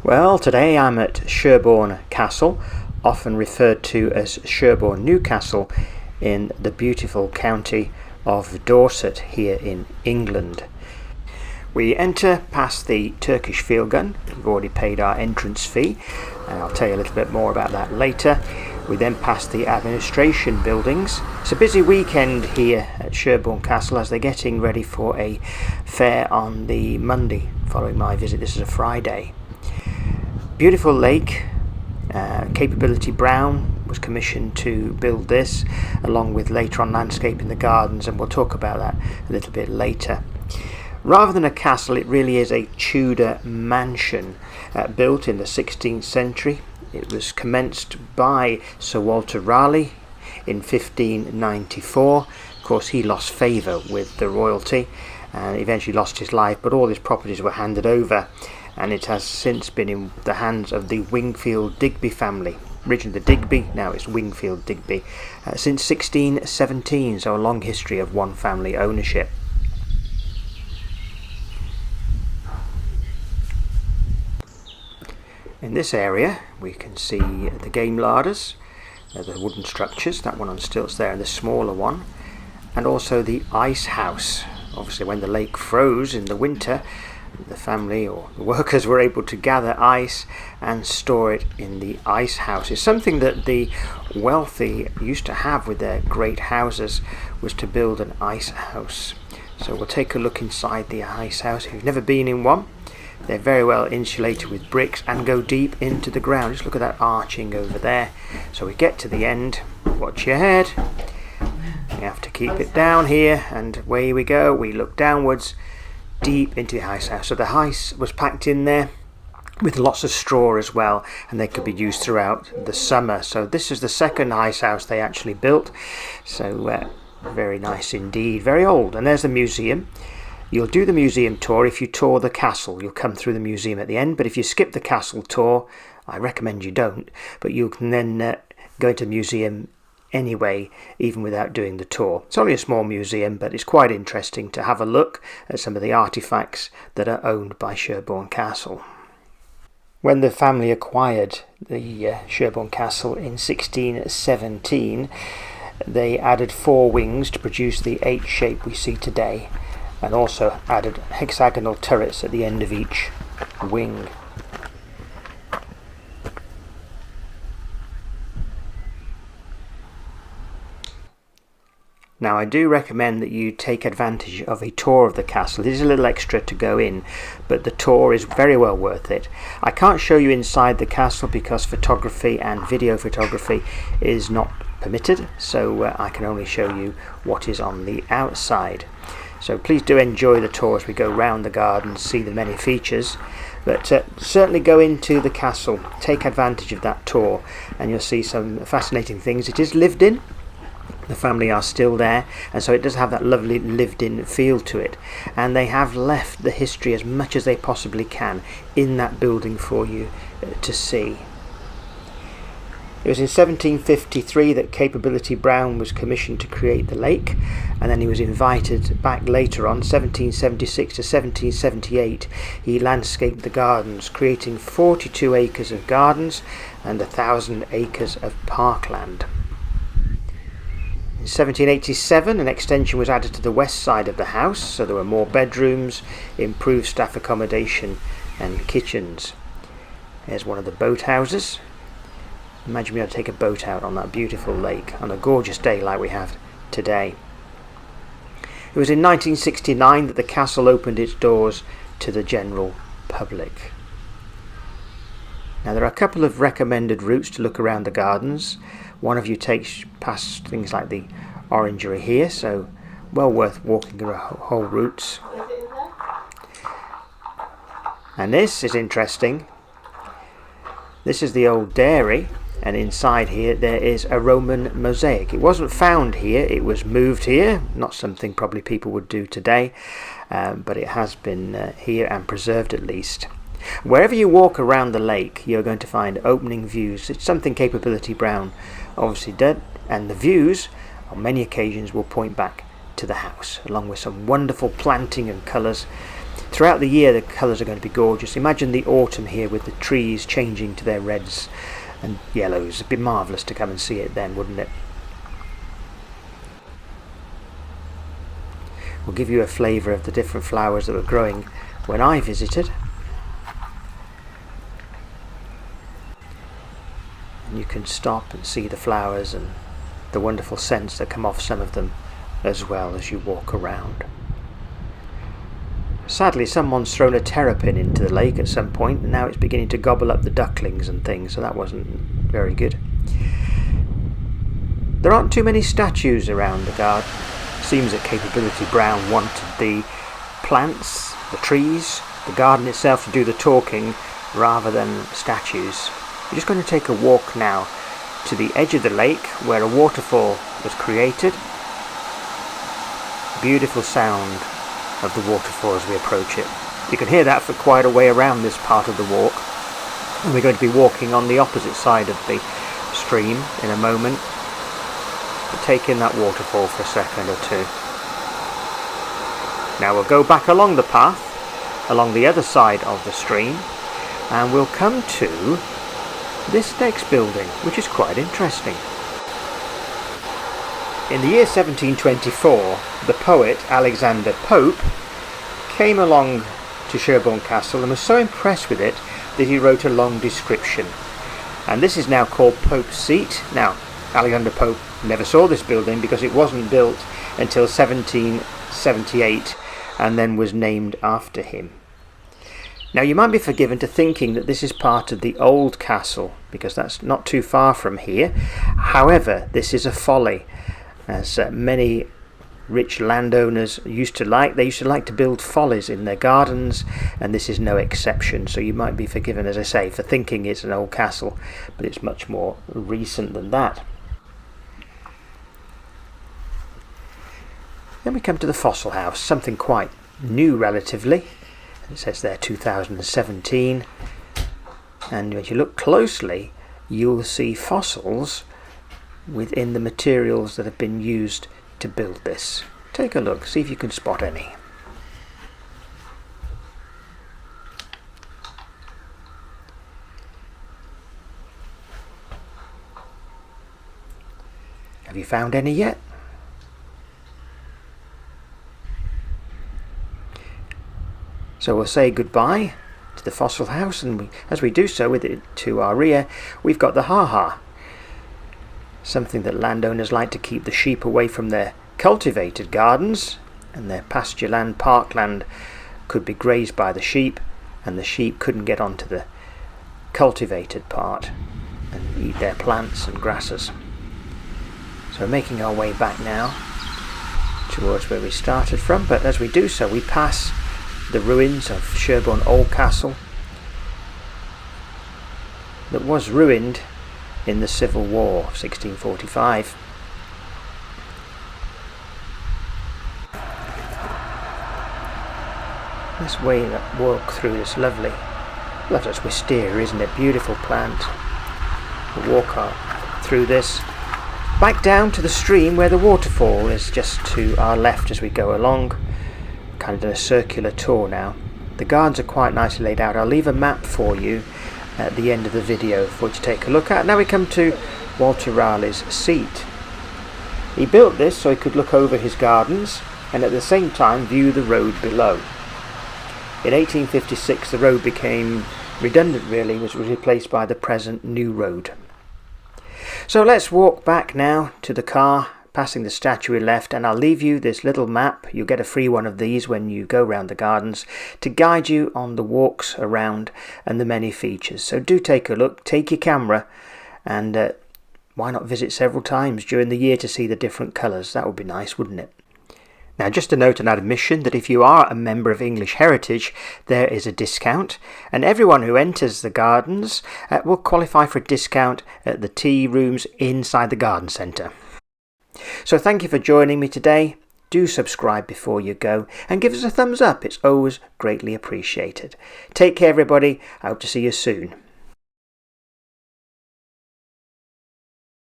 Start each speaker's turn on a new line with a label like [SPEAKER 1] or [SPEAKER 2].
[SPEAKER 1] Well, today I'm at Sherborne Castle, often referred to as Sherborne Newcastle, in the beautiful county of Dorset here in England. We enter past the Turkish field gun. We've already paid our entrance fee, and I'll tell you a little bit more about that later. We then pass the administration buildings. It's a busy weekend here at Sherborne Castle as they're getting ready for a fair on the Monday following my visit. This is a Friday. Beautiful lake. Capability Brown was commissioned to build this, along with later on landscaping the gardens, and we'll talk about that a little bit later. Rather than a castle, it really is a Tudor mansion built in the 16th century. It was commenced by Sir Walter Raleigh in 1594. Of course, he lost favour with the royalty and eventually lost his life, but all his properties were handed over, and it has since been in the hands of the Wingfield-Digby family. Originally the Digby, now it's Wingfield-Digby, since 1617, so a long history of one family ownership. In this area we can see the game larders, the wooden structures, that one on stilts there and the smaller one, and also the ice house. Obviously when the lake froze in the winter, the family or the workers were able to gather ice and store it in the ice house. It's something that the wealthy used to have with their great houses, was to build an ice house. So we'll take a look inside the ice house. If you've never been in one, they're very well insulated with bricks and go deep into the ground. Just look at that arching over there. So we get to the end, watch your head, you have to keep it down here, and away we go. We look downwards deep into the ice house. So the ice was packed in there with lots of straw as well, and they could be used throughout the summer. So this is the second ice house they actually built. So very nice indeed, very old. And there's the museum. You'll do the museum tour if you tour the castle. You'll come through the museum at the end, but if you skip the castle tour, I recommend you don't, but you can then go into the museum anyway, even without doing the tour. It's only a small museum, but it's quite interesting to have a look at some of the artifacts that are owned by Sherborne Castle. When the family acquired the Sherborne Castle in 1617, they added 4 wings to produce the H shape we see today, and also added hexagonal turrets at the end of each wing. Now I do recommend that you take advantage of a tour of the castle. It is a little extra to go in, but the tour is very well worth it. I can't show you inside the castle because photography and video photography is not permitted, so I can only show you what is on the outside. So please do enjoy the tour as we go round the gardens, see the many features, but certainly go into the castle, take advantage of that tour, and you'll see some fascinating things. It is lived in. The family are still there, and so it does have that lovely lived-in feel to it, and they have left the history as much as they possibly can in that building for you to see. It was in 1753 that Capability Brown was commissioned to create the lake, and then he was invited back later on, 1776 to 1778. He landscaped the gardens, creating 42 acres of gardens and 1,000 acres of parkland. In 1787, an extension was added to the west side of the house, so there were more bedrooms, improved staff accommodation and kitchens. Here's one of the boat houses. Imagine being able to take a boat out on that beautiful lake on a gorgeous day like we have today. It was in 1969 that the castle opened its doors to the general public. Now there are a couple of recommended routes to look around the gardens. One of you takes past things like the orangery here, so well worth walking the whole routes. And this is interesting. This is the old dairy, and inside here there is a Roman mosaic. It wasn't found here, it was moved here, not something probably people would do today, but it has been here and preserved at least. Wherever you walk around the lake, you're going to find opening views. It's something Capability Brown obviously did, and the views on many occasions will point back to the house, along with some wonderful planting and colours. Throughout the year the colours are going to be gorgeous. Imagine the autumn here with the trees changing to their reds and yellows. It'd be marvellous to come and see it then, wouldn't it? We'll give you a flavour of the different flowers that were growing when I visited. And you can stop and see the flowers and the wonderful scents that come off some of them as well as you walk around. Sadly, someone's thrown a terrapin into the lake at some point, and now it's beginning to gobble up the ducklings and things, so that wasn't very good. There aren't too many statues around the garden. Seems that Capability Brown wanted the plants, the trees, the garden itself to do the talking rather than statues. We're just going to take a walk now to the edge of the lake where a waterfall was created. Beautiful sound of the waterfall as we approach it. You can hear that for quite a way around this part of the walk. And we're going to be walking on the opposite side of the stream in a moment. But take in that waterfall for a second or two. Now we'll go back along the path, along the other side of the stream, and we'll come to this next building, which is quite interesting. In the year 1724, the poet Alexander Pope came along to Sherborne Castle and was so impressed with it that he wrote a long description. And this is now called Pope's Seat. Now, Alexander Pope never saw this building because it wasn't built until 1778 and then was named after him. Now you might be forgiven to thinking that this is part of the old castle because that's not too far from here. However, this is a folly, as many rich landowners used to like. They used to like to build follies in their gardens, and this is no exception. So you might be forgiven, as I say, for thinking it's an old castle, but it's much more recent than that. Then we come to the Fossil House, something quite new relatively. It says there 2017, and when you look closely you'll see fossils within the materials that have been used to build this. Take a look, see if you can spot any. Have you found any yet? So we'll say goodbye to the Fossil House, and as we do so, with it to our rear, we've got the ha-ha. Something that landowners like to keep the sheep away from their cultivated gardens, and their pasture land, parkland could be grazed by the sheep, and the sheep couldn't get onto the cultivated part and eat their plants and grasses. So we're making our way back now towards where we started from, but as we do so we pass the ruins of Sherborne Old Castle that was ruined in the Civil War of 1645. Let's walk through this lovely, that's wisteria, isn't it? Beautiful plant. We'll walk through this back down to the stream where the waterfall is just to our left as we go along. Kind of done a circular tour now. The gardens are quite nicely laid out. I'll leave a map for you at the end of the video for you to take a look at. Now we come to Walter Raleigh's seat. He built this so he could look over his gardens and at the same time view the road below. In 1856 the road became redundant really, was replaced by the present new road. So let's walk back now to the car, passing the statue we left, and I'll leave you this little map. You'll get a free one of these when you go round the gardens to guide you on the walks around and the many features. So do take a look, take your camera, and why not visit several times during the year to see the different colours? That would be nice, wouldn't it? Now just a note on admission that if you are a member of English Heritage there is a discount, and everyone who enters the gardens will qualify for a discount at the tea rooms inside the garden centre. So thank you for joining me today. Do subscribe before you go and give us a thumbs up. It's always greatly appreciated. Take care everybody. I hope to see you soon.